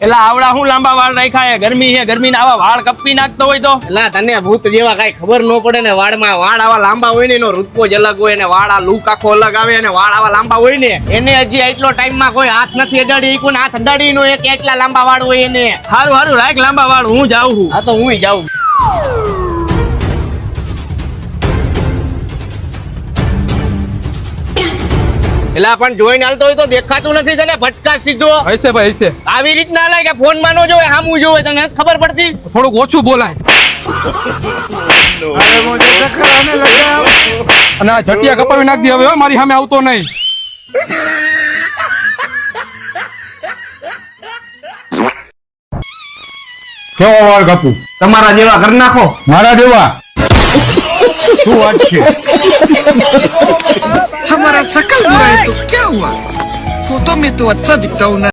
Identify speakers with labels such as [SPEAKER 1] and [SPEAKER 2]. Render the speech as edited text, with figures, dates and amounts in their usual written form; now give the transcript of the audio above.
[SPEAKER 1] એટલે આવડા હું લાંબા વાળ રાખ્યા હે, ગરમી હે, ગરમીના આવા વાળ કપી નાખતો હોય તો
[SPEAKER 2] એટલે તને ભૂત જેવા કઈ ખબર ન પડે ને વાળમાં વાળ આવા લાંબા હોય ને એનો રૂપો જ અલગ હોય ને વાળ આ લુક આખો અલગ આવે અને વાળ આવા લાંબા હોય ને એને હજી એટલો ટાઈમમાં કોઈ હાથ નથી અડાડી કોઈ હાથ અડાડી નો એક એટલા લાંબા વાળ હોય એને
[SPEAKER 1] હારું હારું રાખ લાંબા વાળ, હું જાઉં છું.
[SPEAKER 2] આ તો હું જાઉં. એલા પણ જોઈને હાલતો હોય તો દેખાતું નથી તને ભટકા સીધો
[SPEAKER 3] હશે ભાઈ હશે.
[SPEAKER 2] આવી રીતના લાય કે ફોન માં નો જોવે સામું જોવે તને નથી ખબર પડતી.
[SPEAKER 3] થોડુંક ઓછું બોલાય. અને આ જટિયા કપાવી નાખી હવે હો, મારી સામે આવતો નહીં.
[SPEAKER 4] કેવો વાળ કાપું?
[SPEAKER 2] તમારા જેવા કરી નાખો.
[SPEAKER 4] મારા જેવા? શું વાત છે?
[SPEAKER 5] हमारा शकल बुरा है तो क्या हुआ? फोटो में तो अच्छा दिखता हूँ ना.